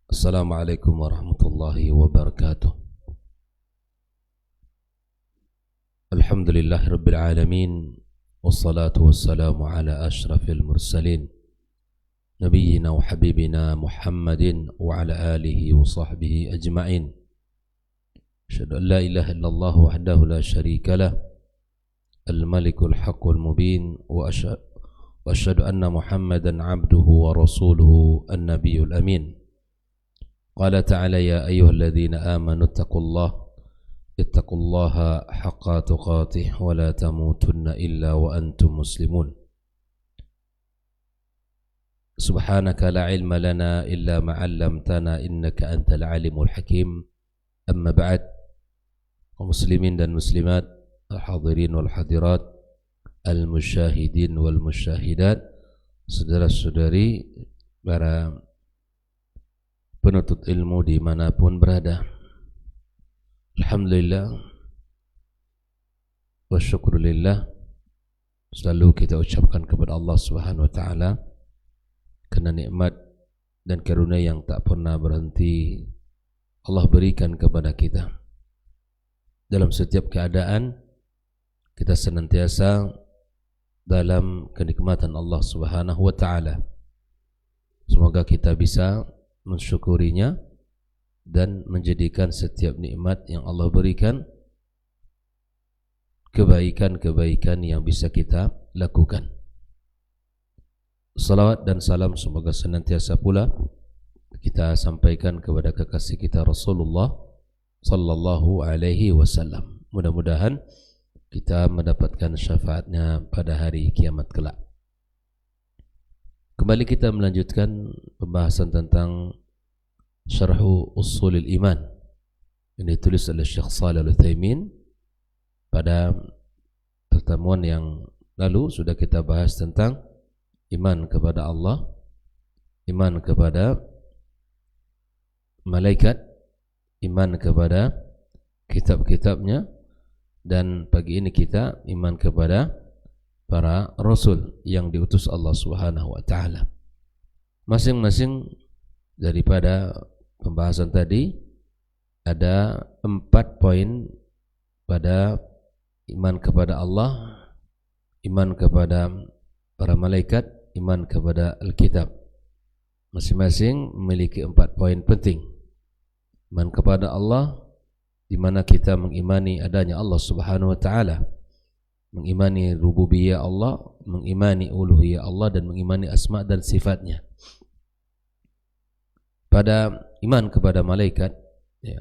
Assalamualaikum warahmatullahi wabarakatuh. Alhamdulillahi rabbil alamin, wassalatu wassalamu ala ashrafil mursalin, nabiyyina wa habibina Muhammadin wa ala alihi wa sahbihi ajma'in. Asyhadu an la ilaha illallah wahdahu la syarika lah, al-malikul haqqul mubin, wa asyhadu anna Muhammadan abduhu wa rasuluhu an-nabiyul amin. Qala ta'ala ya ayyuhalladzina amanu ittaqullaha haqqa tuqatih wa la tamutunna illa wa antum muslimun. Subhanaka la ilma lana illa ma 'allamtana innaka antal alimul hakim. Amma ba'd. Muslimin dan muslimat, al-hadirin wal hadirat, al-musyahidin wal musyahidat, saudara-saudari, para penuntut ilmu dimanapun berada. Alhamdulillah wa syukrulillah, selalu kita ucapkan kepada Allah Subhanahu wa ta'ala karena nikmat dan karunia yang tak pernah berhenti Allah berikan kepada kita. Dalam setiap keadaan kita senantiasa dalam kenikmatan Allah Subhanahu wa ta'ala. Semoga kita bisa mensyukurinya dan menjadikan setiap nikmat yang Allah berikan kebaikan-kebaikan yang bisa kita lakukan. Salawat dan salam semoga senantiasa pula kita sampaikan kepada kekasih kita Rasulullah sallallahu alaihi wasallam. Mudah-mudahan kita mendapatkan syafaatnya pada hari kiamat kelak. Kembali kita melanjutkan pembahasan tentang Syarhu Ushulil Iman yang ditulis oleh Syekh Shalih Al-Utsaimin. Pada pertemuan yang lalu sudah kita bahas tentang iman kepada Allah, iman kepada malaikat, iman kepada kitab-kitabnya, dan pagi ini kita iman kepada para rasul yang diutus Allah Subhanahu wa ta'ala. Masing-masing daripada pembahasan tadi ada 4 poin pada iman kepada Allah, iman kepada para malaikat, iman kepada Alkitab. Masing-masing memiliki 4 poin penting. Iman kepada Allah, di mana kita mengimani adanya Allah Subhanahu wa ta'ala, mengimani rububiyah Allah, mengimani uluhiyah Allah, dan mengimani asma dan sifatnya. Pada iman kepada malaikat, ya,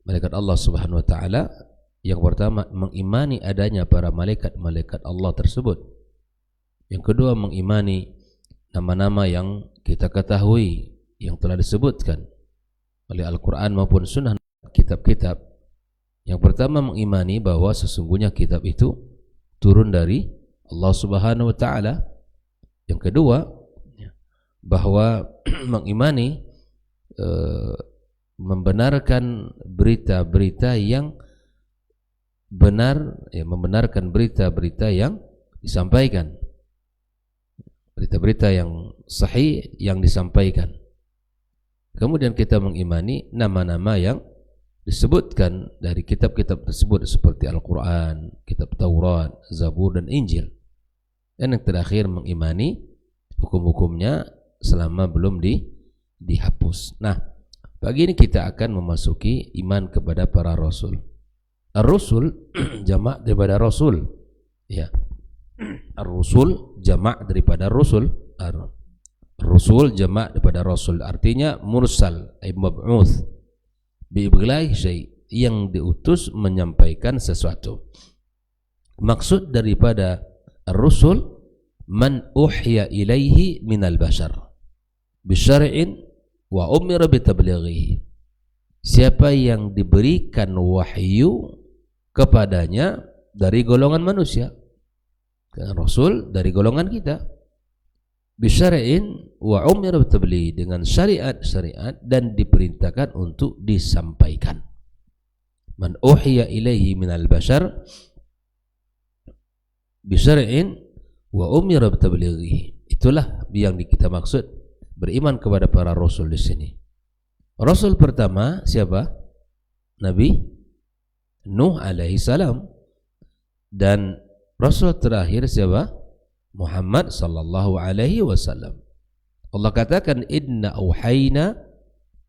malaikat Allah Subhanahu wa ta'ala, yang pertama mengimani adanya para malaikat-malaikat Allah tersebut. Yang kedua mengimani nama-nama yang kita ketahui yang telah disebutkan oleh Al-Quran maupun sunnah kitab-kitab. Yang pertama mengimani bahwa sesungguhnya kitab itu turun dari Allah Subhanahu wa ta'ala. Yang kedua bahwa mengimani membenarkan berita-berita yang benar, ya, membenarkan berita-berita yang disampaikan, berita-berita yang sahih yang disampaikan. Kemudian kita mengimani nama-nama yang disebutkan dari kitab-kitab tersebut seperti Al-Quran, kitab Taurat, Zabur, dan Injil. Dan yang terakhir mengimani hukum-hukumnya selama belum dihapus. Nah, pagi ini kita akan memasuki iman kepada para rasul. Ar-Rusul jamak daripada rasul, ya. Ar-Rusul jamak daripada rasul. Ar-Rusul jamak daripada rasul, artinya mursal, ay mab'uts bi ibghai syai', yang diutus menyampaikan sesuatu. Maksud daripada ar-rusul man uhya ilaihi minal bashar bisyar'in wa umira bitablighihi, siapa yang diberikan wahyu kepadanya dari golongan manusia. Rasul dari golongan kita. Bisyar'in wa umira bitablighi, dengan syariat-syariat dan diperintahkan untuk disampaikan. Man uhiya ilaihi minal bashar bisyar'in wa umira bitablighihi. Itulah yang kita maksud beriman kepada para rasul di sini. Rasul pertama siapa? Nabi Nuh alaihi salam. Dan rasul terakhir siapa? Muhammad sallallahu alaihi wasallam. Allah katakan inna auhayna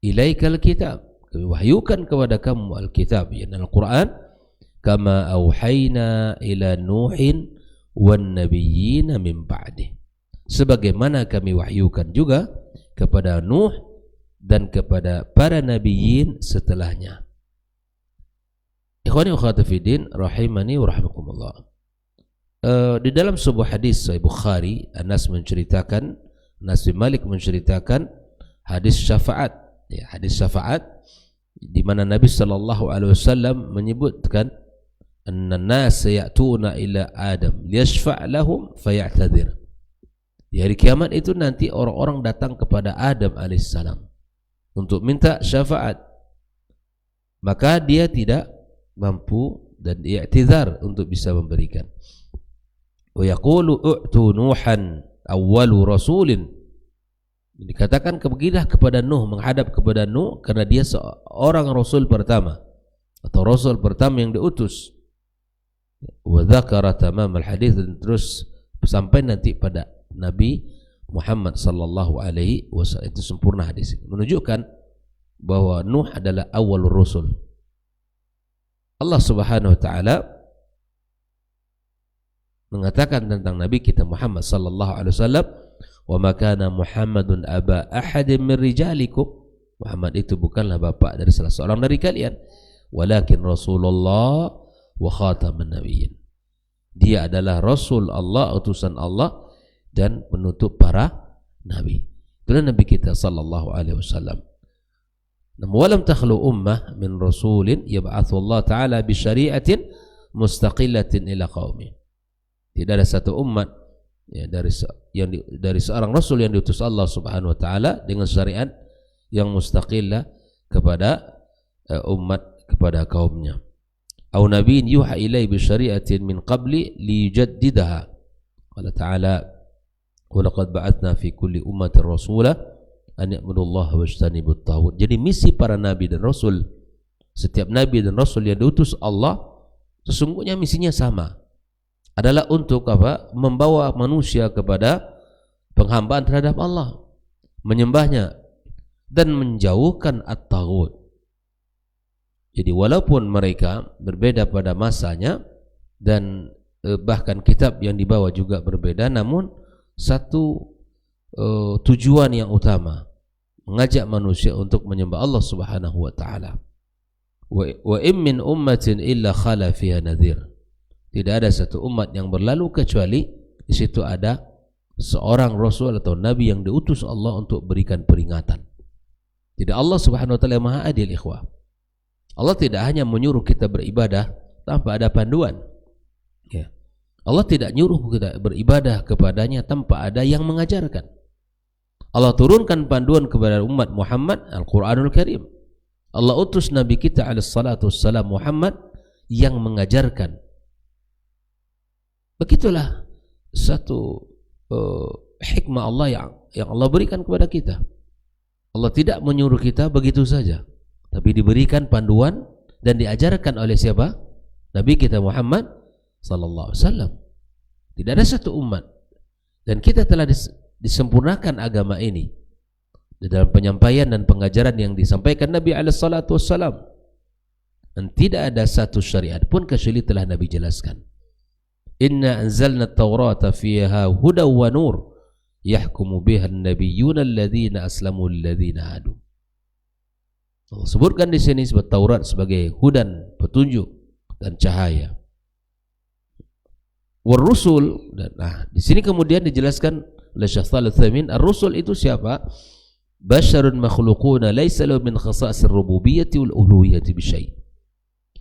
ilaikal kitab. Kami wahyukan kepada kamu Alkitab, yakni Al-Quran, kama auhayna ila Nuhin wan nabiyyina min ba'dih. Sebagaimana kami wahyukan juga kepada Nuh dan kepada para nabiyyin setelahnya. Ikhwani wa akhwati fi din, rahimani wa rahimakumullah. Di dalam sebuah hadis Sahih Bukhari, Anas bin Malik menceritakan hadis syafaat, ya, hadis syafaat di mana Nabi sallallahu alaihi wasallam menyebutkan anna an-nas ya'tuna ila Adam liyashfa' lahum faya'tadhir. Di hari kiamat itu nanti orang-orang datang kepada Adam alaihissalam untuk minta syafaat, maka dia tidak mampu dan i'tizar untuk bisa memberikan. Wa yaqulu u'tu Nuhan awwalu rasulin. Dikatakan kegilah kepada Nuh, menghadap kepada Nuh karena dia seorang rasul pertama atau rasul pertama yang diutus. Wa dzakara tamam al-hadis, dan terus sampai nanti pada Nabi Muhammad sallallahu alaihi wasallam. Itu sempurna hadis ini, menunjukkan bahwa Nuh adalah awal rasul. Allah Subhanahu wa taala mengatakan tentang Nabi kita Muhammad sallallahu alaihi wasallam, wa ma kana Muhammadun aba ahadin min rijalikum. Muhammad itu bukanlah bapa dari salah seorang dari kalian, walakin Rasulullah wa khataman nabiyyin. Dia adalah Rasul Allah, utusan Allah dan penutup para nabi. Itulah Nabi kita sallallahu alaihi wasallam. Walam takhlu ummah min rasulin yab'athu Allah ta'ala bi syari'atin mustaqillatin ila qaumi. Tidak ada satu umat, ya, dari seorang rasul yang diutus Allah Subhanahu wa taala dengan syariat yang mustaqillah kepada umat, kepada kaumnya. Au nabiyyin yuha ilai bi syari'atin min qabli liyujaddidaha. Qala ta'ala wa laqad ba'athna fi kulli ummatin rasula an ya'budullaha wajtanibut taghut. Jadi misi para nabi dan rasul, setiap nabi dan rasul yang diutus Allah sesungguhnya misinya sama, adalah untuk apa? Membawa manusia kepada penghambaan terhadap Allah, menyembahnya dan menjauhkan at-taghut. Jadi walaupun mereka berbeda pada masanya dan bahkan kitab yang dibawa juga berbeda, namun satu tujuan yang utama, mengajak manusia untuk menyembah Allah Subhanahu wa taala. Wa in min ummatin illa khala fiha nadhir. Tidak ada satu umat yang berlalu kecuali di situ ada seorang rasul atau nabi yang diutus Allah untuk berikan peringatan. Jadi Allah Subhanahu wa taala Maha Adil, ikhwah. Allah tidak hanya menyuruh kita beribadah tanpa ada panduan. Ya. Allah tidak nyuruh kita beribadah kepadanya tanpa ada yang mengajarkan. Allah turunkan panduan kepada umat Muhammad, Al-Quranul Karim. Allah utus Nabi kita alaihissalatu wassalam Muhammad yang mengajarkan. Begitulah satu hikmah Allah yang Allah berikan kepada kita. Allah tidak menyuruh kita begitu saja, tapi diberikan panduan dan diajarkan oleh siapa? Nabi kita Muhammad sallallahu alaihi wasallam. Tidak ada satu umat, dan kita telah disempurnakan agama ini di dalam penyampaian dan pengajaran yang disampaikan Nabi alaihi salatu wasallam. Dan tidak ada satu syariat pun kecuali telah Nabi jelaskan. Inna anzalna at-taurata fiha hudaw wa nur yahkumu biha an-nabiyyuna alladhina aslamu alladhina hadu. Allah sebutkan di sini sebut Taurat sebagai hudan, petunjuk dan cahaya. War-rusul, nah di sini kemudian dijelaskan oleh Syekh Shalih Al-Utsaimin, ar-rusul itu siapa? Basyarun makhluquna laysa lahu min khasa'isir rububiyyati wal uluhiyyati bi syai'.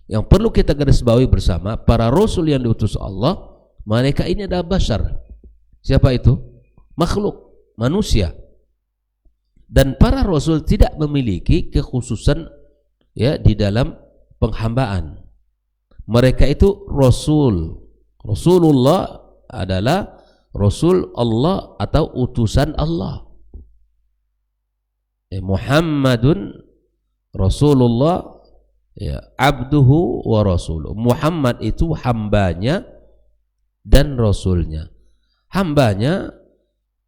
Yang perlu kita garis bawahi bersama, para rasul yang diutus Allah, mereka ini adalah bashar. Siapa itu? Makhluk, manusia. Dan para rasul tidak memiliki kekhususan ya di dalam penghambaan. Mereka itu Rasul. Rasulullah adalah Rasul Allah atau utusan Allah. Muhammadun Rasulullah, ya, abduhu wa rasuluh. Muhammad itu hambanya dan rasulnya. Hambanya,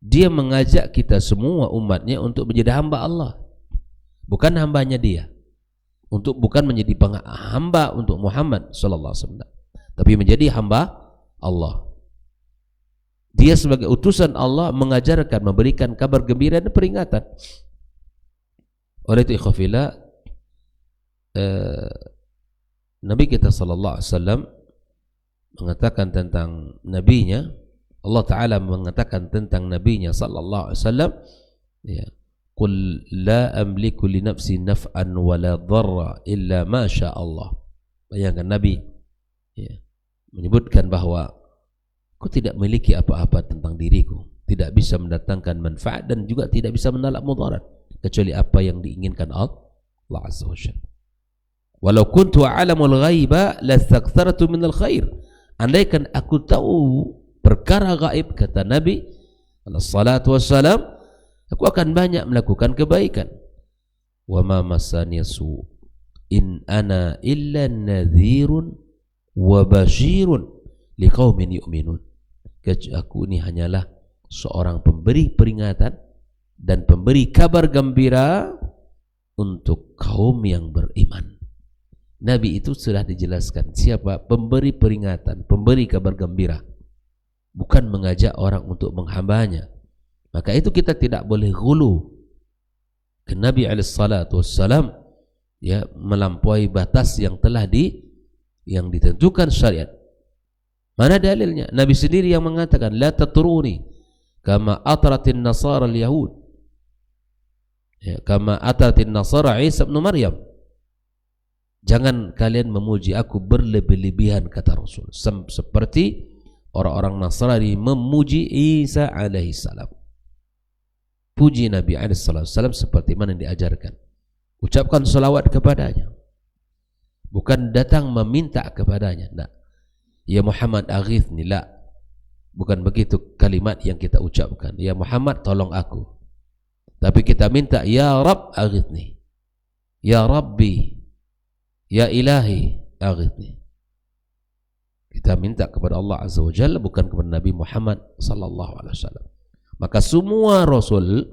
dia mengajak kita semua umatnya untuk menjadi hamba Allah. Bukan hambanya dia. Bukan menjadi hamba untuk Muhammad sallallahu alaihi wasallam, tapi menjadi hamba Allah. Dia sebagai utusan Allah mengajarkan, memberikan kabar gembira dan peringatan. Oleh itu ikhwafillah, Nabi kita sallallahu alaihi wasallam mengatakan tentang nabinya, Allah Ta'ala mengatakan tentang nabinya sallallahu alaihi wasallam, ya, qul la amliku li nafsi naf'an wa la dharra illa ma sya Allah. Bayangkan Nabi, ya, menyebutkan bahwa aku tidak memiliki apa-apa tentang diriku, tidak bisa mendatangkan manfaat dan juga tidak bisa menolak mudarat kecuali apa yang diinginkan Allah Azza wa Jalla. Walau kuntu a'lamul ghaiba lastakthartu minal khair. Andaikan aku tahu perkara gaib, kata Nabi alaihi salatu wassalam, aku akan banyak melakukan kebaikan. Wa ma massani su in ana illa nadhirun wa basyirun liqaumin yu'minun. Aku ini hanyalah seorang pemberi peringatan dan pemberi kabar gembira untuk kaum yang beriman. Nabi itu sudah dijelaskan siapa pemberi peringatan, pemberi kabar gembira, bukan mengajak orang untuk menghambanya. Maka itu kita tidak boleh ghulu ke Nabi alaihissalatu wassalam, ya, melampaui batas yang telah yang ditentukan syariat. Mana dalilnya? Nabi sendiri yang mengatakan la tatruni kama atratin nasara al-yahud, ya, kama atratin nasara Isa bin Maryam. Jangan kalian memuji aku berlebih-lebihan, kata Rasul, seperti orang-orang Nasrani memuji Isa alaihissalam. Puji Nabi alaihissalam seperti mana yang diajarkan. Ucapkan salawat kepadanya, bukan datang meminta kepadanya. Nah, ya Muhammad aghithni, la, bukan begitu kalimat yang kita ucapkan. Ya Muhammad tolong aku, tapi kita minta ya Rabb aghithni, ya Rabbi, ya Ilahi aghithni. Kita minta kepada Allah Azza wa Jalla, bukan kepada Nabi Muhammad sallallahu alaihi wasallam. Maka semua rasul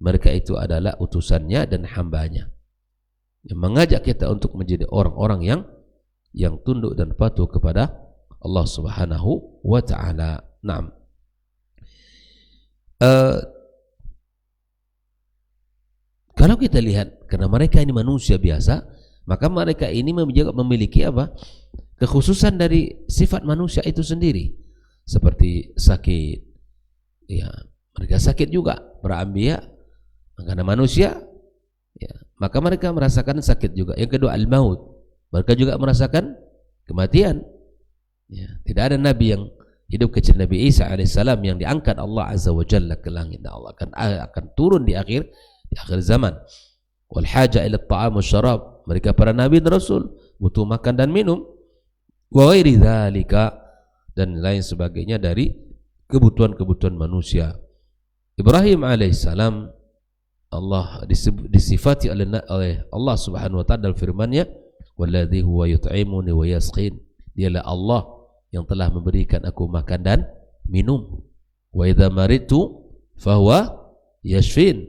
mereka itu adalah utusannya dan hambanya, yang mengajak kita untuk menjadi orang-orang yang tunduk dan patuh kepada Allah Subhanahu wa taala. Naam. Kalau kita lihat, karena mereka ini manusia biasa, maka mereka ini memiliki apa? Kekhususan dari sifat manusia itu sendiri, seperti sakit, ya, mereka sakit juga, para anbiya, karena manusia, ya, maka mereka merasakan sakit juga. Yang kedua al-maut, mereka juga merasakan kematian, ya. Tidak ada nabi yang hidup kecil Nabi Isa alaihissalam yang diangkat Allah Azza wa Jalla ke langit, dan Allah akan turun di akhir zaman. Wal haja ila at-ta'am wasyarab, mereka para nabi dan rasul butuh makan dan minum. Wa ghairi dzalika, dan lain sebagainya dari kebutuhan-kebutuhan manusia. Ibrahim alaihissalam, Allah disifati oleh Allah Subhanahu wa taala dalam firman-Nya, walladzi huwa yut'imuni wa yasqin. Dialah Allah yang telah memberikan aku makan dan minum. Wa idza maridtu fahuwa yashfin.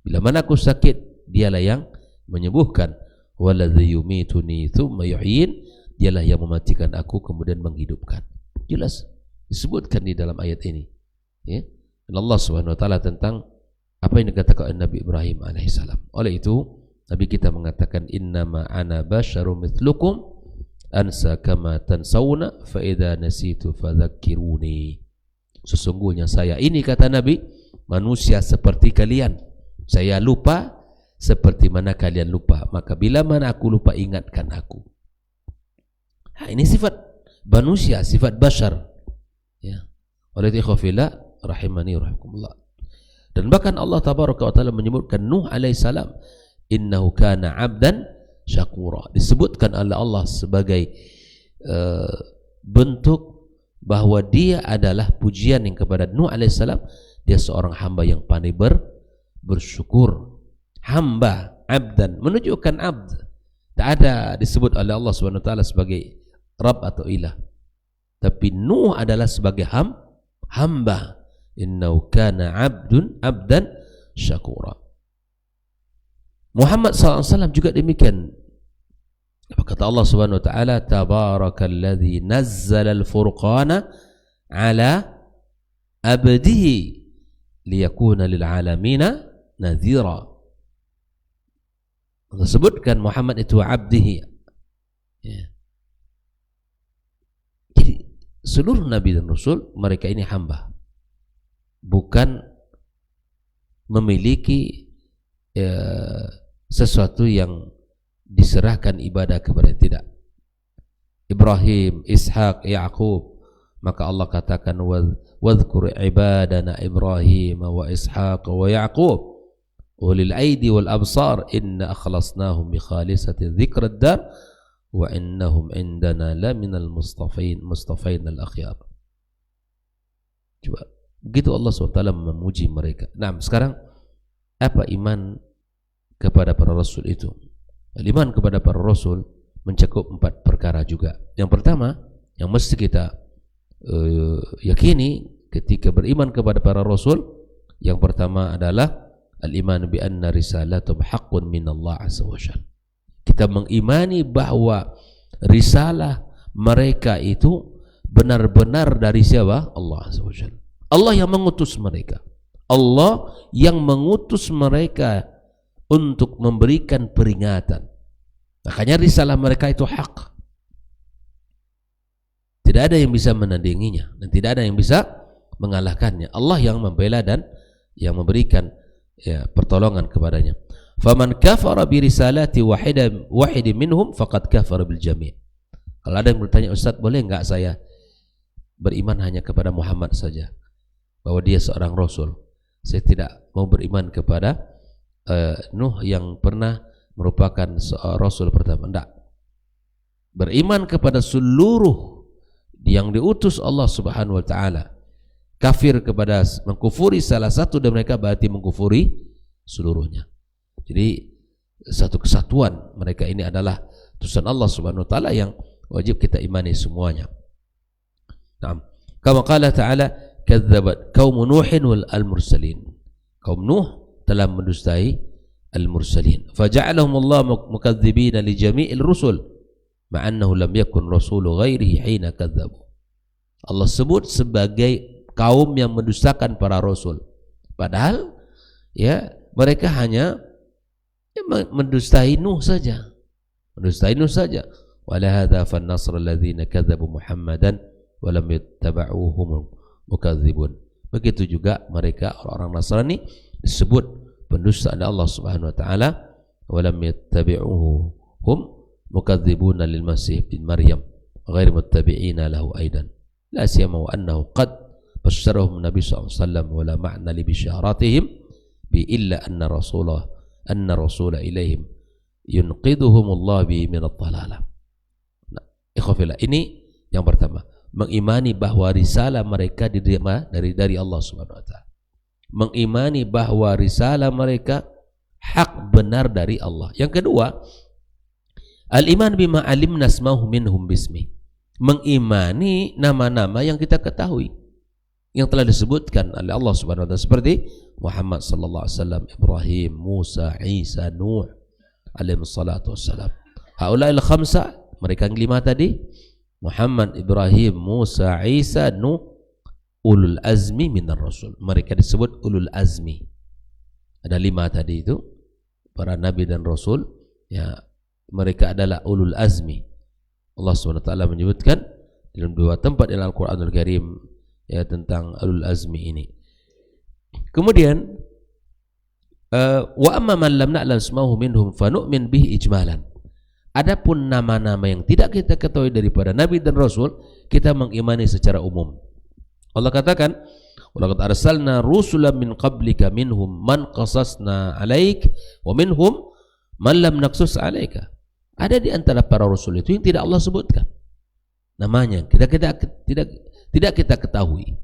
Bila mana aku sakit, dialah yang menyembuhkan. Walladzi yumituni tsumma yuhyin. Dialah yang mematikan aku kemudian menghidupkan. Jelas disebutkan di dalam ayat ini, ya, dan Allah Subhanahu wa taala tentang apa yang dikatakan oleh Nabi Ibrahim alaihissalam. Oleh itu Nabi kita mengatakan, innama ana basyarum mithlukum ansa kama tansawna fa idza nasitu fadzakkiruni. Sesungguhnya saya ini, kata Nabi, manusia seperti kalian. Saya lupa seperti mana kalian lupa, maka bila mana aku lupa, ingatkan aku. Nah, ini sifat manusia, sifat bashar, ya. Oleh itu ikhwafillah rahimani rahimakumullah. Dan bahkan Allah tabaraka wa taala menyebutkan Nuh alaihissalam, innahu kana 'abdan syakura. Disebutkan oleh Allah sebagai bentuk bahwa dia adalah pujian yang kepada Nuh alaihissalam. Dia seorang hamba yang pandai bersyukur. Hamba, abdan, menunjukkan abd. Tak ada disebut oleh Allah Subhanahu wa taala sebagai Rabb atau ilah. Tapi Nuh adalah sebagai hamba. Innahu kana abdan syakura. Muhammad SAW juga demikian. Apa kata Allah Subhanahu wa taala? Tabarakalladzi nazzala al-furqana ala abdihi liyakuna lil alamina nadhira. Allah sebutkan Muhammad itu abdihi. Ya. Jadi seluruh nabi dan rasul mereka ini hamba, bukan memiliki sesuatu yang diserahkan ibadah kepada tidak. Ibrahim, Ishaq, Yaqub, maka Allah katakan wadhkur ibadana Ibrahim wa Ishaq wa Yaqub ulil aidi wal absar inna akhlasnahum bi khalisati dzikrad dar wa innahum indana laminal mustafain al akhyar. Coba begitu Allah SWT memuji mereka. Nah, sekarang apa iman kepada para rasul itu? Iman kepada para rasul mencakup 4 perkara juga. Yang pertama yang mesti kita yakini ketika beriman kepada para rasul, yang pertama adalah al-iman bi anna risalatum haqqun min Allah azza wa jalla. Kita mengimani bahwa risalah mereka itu benar-benar dari siapa? Allah azza wa jalla. Allah yang mengutus mereka. Allah yang mengutus mereka untuk memberikan peringatan. Makanya risalah mereka itu hak. Tidak ada yang bisa menandinginya dan tidak ada yang bisa mengalahkannya. Allah yang membela dan yang memberikan pertolongan kepadanya. Faman kafara bi risalati wahidin minhum faqad kafara bil jami'. Kalau ada yang bertanya, Ustaz, boleh enggak saya beriman hanya kepada Muhammad saja, bahwa dia seorang rasul? Saya tidak mau beriman kepada Nuh yang pernah merupakan rasul pertama. Enggak. Beriman kepada seluruh yang diutus Allah Subhanahu wa taala. Kafir kepada, mengkufuri salah satu dari mereka berarti mengkufuri seluruhnya. Jadi satu kesatuan mereka ini adalah utusan Allah Subhanahu wa taala yang wajib kita imani semuanya. Naam. Kama qala ta'ala kadzabat qaum Nuhin wal mursalin. Kaum Nuh telah mendustai al-mursalin. Faja'alahum Allah mukadzibina li jami'il rusul ma'annahu lam yakun rasulu ghairihi hina kadzabu. Allah sebut sebagai kaum yang mendustakan para rasul. Padahal mereka hanya mendustai Nuh saja. Mendustai Nuh saja. Wala hadza fan nasr alladziina kadzabu Muhammadan wa lam yattaba'uhum mukadzibun. Begitu juga mereka orang-orang Nasrani disebut pendusta Allah Subhanahu wa taala, wa lam yattabi'uhu hum mukadzibuna lil Masih bin Maryam ghair muttabi'ina lahu aidan. La siyama wa annahu qad basyarahum Nabi sallallahu alaihi wasallam wa la ma'na li bisyaratihim bi illa anna rasula ilaihim yunqiduhum Allah bi min ad-dhalalah. Nah, ikhwafillah, ini yang pertama, mengimani bahwa risalah mereka diterima dari Allah Subhanahu wa taala. Mengimani bahwa risalah mereka hak benar dari Allah. Yang kedua, al-iman bima alimna asmahu minhum bismi. Mengimani nama-nama yang kita ketahui, yang telah disebutkan oleh Allah Subhanahu wa taala, seperti Muhammad sallallahu alaihi wasallam, Ibrahim, Musa, Isa, Nuh alaihi salatu wassalam. Haula'il khamsa, mereka yang 5 tadi, Muhammad, Ibrahim, Musa, Isa, Nuh, ulul azmi minar rasul. Mereka disebut ulul azmi. Ada 5 tadi itu, para nabi dan rasul, mereka adalah ulul azmi. Allah SWT menyebutkan dalam 2 tempat dalam Al-Quranul Karim tentang ulul azmi ini. Kemudian wa amma man lam na'lam ismahu minhum fa nu'min bihi ijmalan. Adapun nama-nama yang tidak kita ketahui daripada nabi dan rasul, kita mengimani secara umum. Allah katakan, walaqad arsalna rusulan min qablika minhum man qasasna 'alaik wa minhum man lam naqsus 'alaika. Ada di antara para rasul itu yang tidak Allah sebutkan namanya, tidak kita ketahui,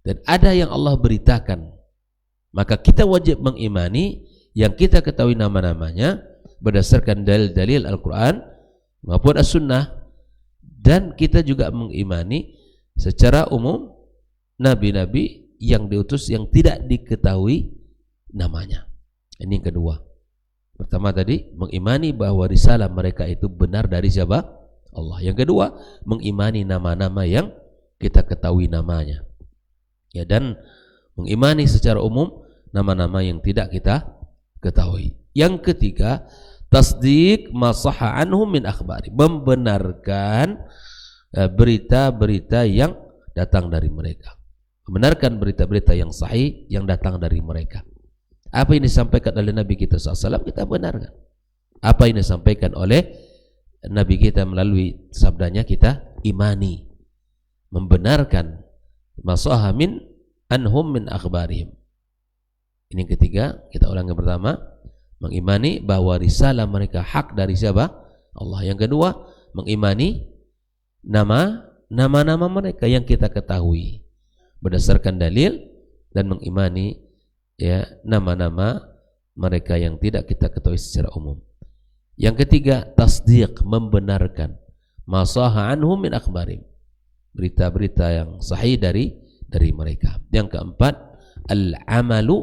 dan ada yang Allah beritakan. Maka kita wajib mengimani yang kita ketahui nama-namanya berdasarkan dalil-dalil Al-Quran maupun As-Sunnah, dan kita juga mengimani secara umum nabi-nabi yang diutus yang tidak diketahui namanya. Ini yang kedua. Pertama tadi, mengimani bahwa risalah mereka itu benar dari siapa? Allah. Yang kedua, mengimani nama-nama yang kita ketahui namanya. Ya, dan mengimani secara umum nama-nama yang tidak kita ketahui. Yang ketiga, tasdiq ma sahha anhum min akhbari, membenarkan berita-berita yang datang dari mereka. Membenarkan berita-berita yang sahih yang datang dari mereka. Apa yang disampaikan oleh Nabi kita SAW, kita benarkan. Apa yang disampaikan oleh Nabi kita melalui sabdanya, kita imani. Membenarkan masaha min anhum min akhbarihim. Ini yang ketiga, kita ulang yang pertama, mengimani bahwa risalah mereka hak dari siapa? Allah. Yang kedua, mengimani nama-nama mereka yang kita ketahui berdasarkan dalil, dan mengimani ya nama-nama mereka yang tidak kita ketahui secara umum. Yang ketiga, tasdiq, membenarkan masaha anhum min akhbarim, berita-berita yang sahih dari mereka. Yang keempat, al-amalu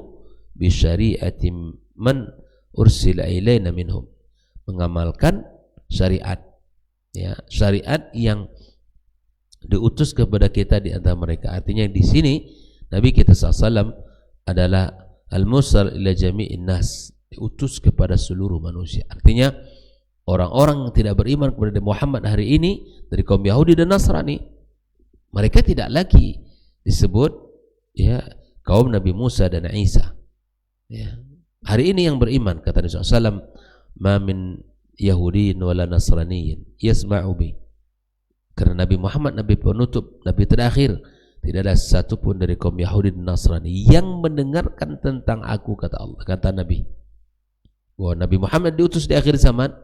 bi syari'ati man ursila ilaina minhum, mengamalkan syariat, ya, syariat yang diutus kepada kita di antara mereka. Artinya di sini Nabi kita SAW adalah al-mursal ila jami'in nas, diutus kepada seluruh manusia. Artinya orang-orang yang tidak beriman kepada Muhammad hari ini dari kaum Yahudi dan Nasrani, mereka tidak lagi disebut ya kaum Nabi Musa dan Isa. Ya. Hari ini yang beriman, kata Nabi SAW, ma min Yahudiin wala Nasraniyin yasma'u bi. Karena Nabi Muhammad, Nabi penutup, Nabi terakhir, tidak ada satupun dari kaum Yahudi dan Nasrani yang mendengarkan tentang aku, kata Allah, kata Nabi. Bahwa Nabi Muhammad diutus di akhir zaman,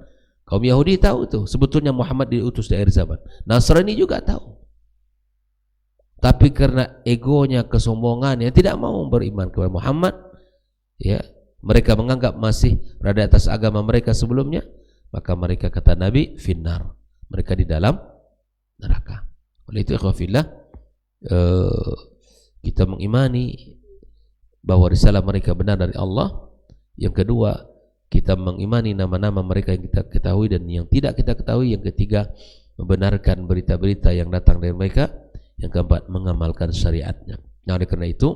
kaum Yahudi tahu tuh, sebetulnya Muhammad diutus di akhir zaman. Nasrani juga tahu. Tapi karena egonya, kesombongannya, tidak mau beriman kepada Muhammad, ya, mereka menganggap masih berada atas agama mereka sebelumnya, maka mereka, kata Nabi, finnar, mereka di dalam neraka. Oleh itu ikhwafillah, kita mengimani bahwa risalah mereka benar dari Allah. Yang kedua, kita mengimani nama-nama mereka yang kita ketahui dan yang tidak kita ketahui. Yang ketiga, membenarkan berita-berita yang datang dari mereka. Yang keempat, mengamalkan syariatnya. Nah, oleh karena itu,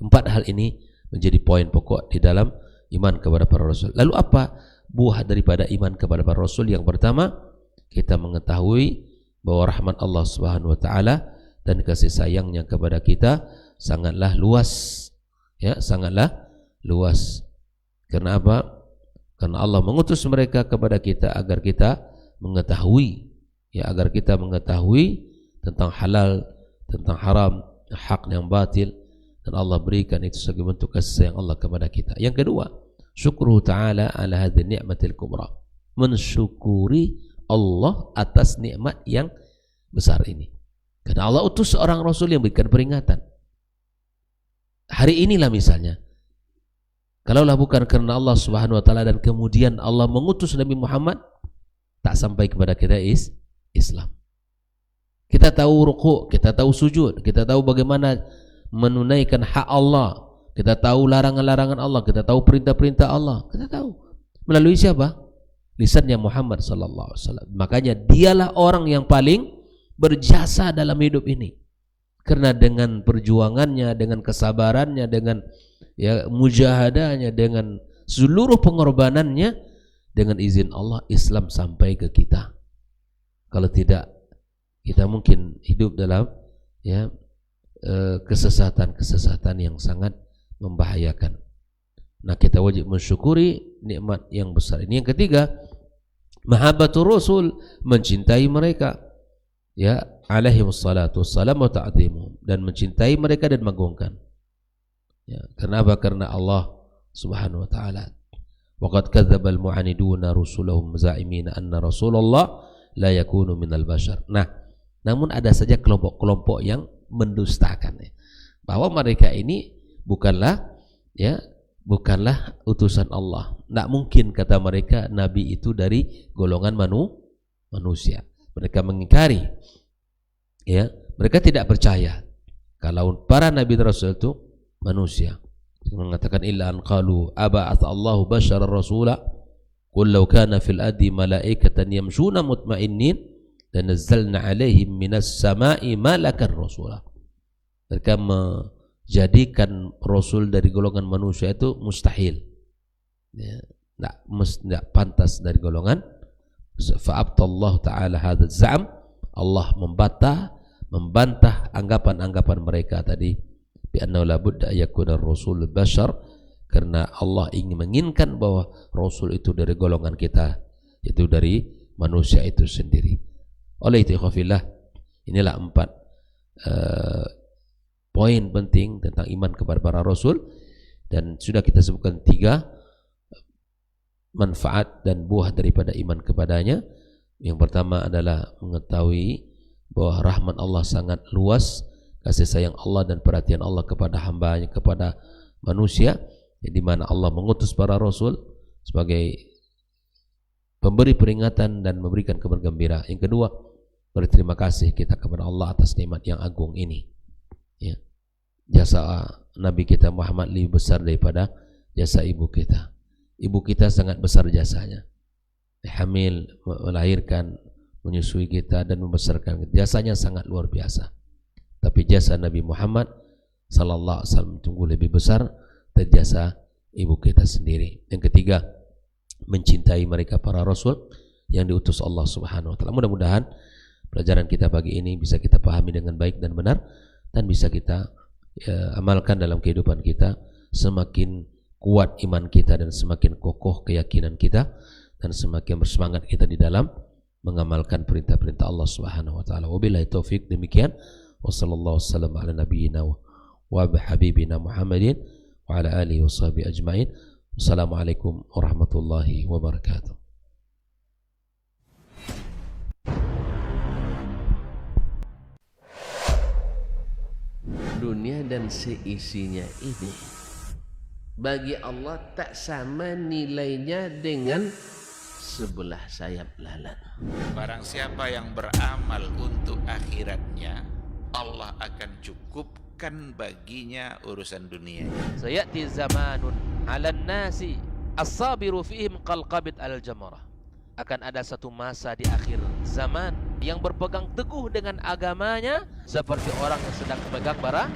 empat hal ini menjadi poin pokok di dalam iman kepada para rasul. Lalu apa buah daripada iman kepada para rasul? Yang pertama, kita mengetahui bahwa rahmat Allah Subhanahu wa taala dan kasih sayangnya kepada kita sangatlah luas, ya, sangatlah luas. Karena apa? Karena Allah mengutus mereka kepada kita agar kita mengetahui, ya, agar kita mengetahui tentang halal, tentang haram, hak yang batil, dan Allah berikan itu sebagai bentuk kasih sayang Allah kepada kita. Yang kedua, syukruhu ta'ala ala hadhihi ni'matil kubra, mensyukuri Allah atas nikmat yang besar ini. Karena Allah utus seorang Rasul yang berikan peringatan. Hari inilah misalnya, kalaulah bukan karena Allah Subhanahu wa taala dan kemudian Allah mengutus Nabi Muhammad, tak sampai kepada kita Islam. Kita tahu ruku', kita tahu sujud, kita tahu bagaimana menunaikan hak Allah, kita tahu larangan-larangan Allah, kita tahu perintah-perintah Allah, kita tahu melalui siapa? Lisannya Muhammad sallallahu alaihi wasallam. Makanya dialah orang yang paling berjasa dalam hidup ini. Karena dengan perjuangannya, dengan kesabarannya, dengan ya mujahadahnya, dengan seluruh pengorbanannya, dengan izin Allah Islam sampai ke kita. Kalau tidak, kita mungkin hidup dalam ya kesesatan-kesesatan yang sangat membahayakan. Nah, kita wajib mensyukuri nikmat yang besar ini. Yang ketiga, mahabbatur rasul, mencintai mereka, ya, alaihi wassalatu wassalam wa ta'zimuhum, dan mencintai mereka dan mengagungkan. Ya, kenapa? Karena Allah Subhanahu wa taala Waqad kadzdzabal mu'aniduna rusulahum za'imina anna Rasulullah la yakunu minal bashar. Nah, namun ada saja kelompok-kelompok yang mendustakan ya, bahwa mereka ini bukanlah utusan Allah. Tidak mungkin kata mereka nabi itu dari golongan manusia. Mereka mengingkari ya, mereka tidak percaya kalau para nabi dan rasul itu manusia. Mengatakan illa an qalu aba'atha Allahu basyarar rasula qul law kana fil ardi malaikatan yamshuna mutmainnin lanazzalna 'alaihim minas sama'i malakan rasula. Mereka menjadikan rasul dari golongan manusia itu mustahil. Ya, tidak pantas dari golongan. Fa'abtallahu ta'ala hadha za'am. Allah membantah anggapan-anggapan mereka tadi. Bi'annahu la budda yakuna rasul bashar, karena Allah ingin menginginkan bahwa rasul itu dari golongan kita, itu dari manusia itu sendiri. Oleh itu ikhwafillah, inilah 4 poin penting tentang iman kepada para rasul, dan sudah kita sebutkan 3 manfaat dan buah daripada iman kepadanya. Yang pertama adalah mengetahui bahwa rahmat Allah sangat luas, kasih sayang Allah dan perhatian Allah kepada hambanya, kepada manusia, di mana Allah mengutus para rasul sebagai pemberi peringatan dan memberikan kabar gembira. Yang kedua, berterima kasih kita kepada Allah atas nikmat yang agung ini ya. Jasa Nabi kita Muhammad lebih besar daripada jasa ibu kita. Ibu kita sangat besar jasanya, hamil, melahirkan, menyusui kita dan membesarkan kita. Jasanya sangat luar biasa. Tapi jasa Nabi Muhammad sallallahu alaihi wasallam tunggu lebih besar dari jasa ibu kita sendiri. Yang ketiga, mencintai mereka para rasul yang diutus Allah Subhanahu wa taala. Mudah-mudahan pelajaran kita pagi ini bisa kita pahami dengan baik dan benar, dan bisa kita amalkan dalam kehidupan kita. Semakin kuat iman kita dan semakin kokoh keyakinan kita, dan semakin bersemangat kita di dalam mengamalkan perintah-perintah Allah Subhanahu wa taala. Wabillahi taufik. Demikian, wassallallahu wasallam ala nabiyyina wa habibina Muhammadin wa ala alihi washabihi ajmain. Wassalamualaikum warahmatullahi wabarakatuh. Dunia dan seisinya ini bagi Allah tak sama nilainya dengan sebelah sayap lalat. Barang siapa yang beramal untuk akhiratnya, Allah akan cukupkan baginya urusan dunia. Sayati zamanun 'alan nasi as-sabiru fihim qalqabit al-jamarah. Akan ada satu masa di akhir zaman yang berpegang teguh dengan agamanya seperti orang yang sedang memegang bara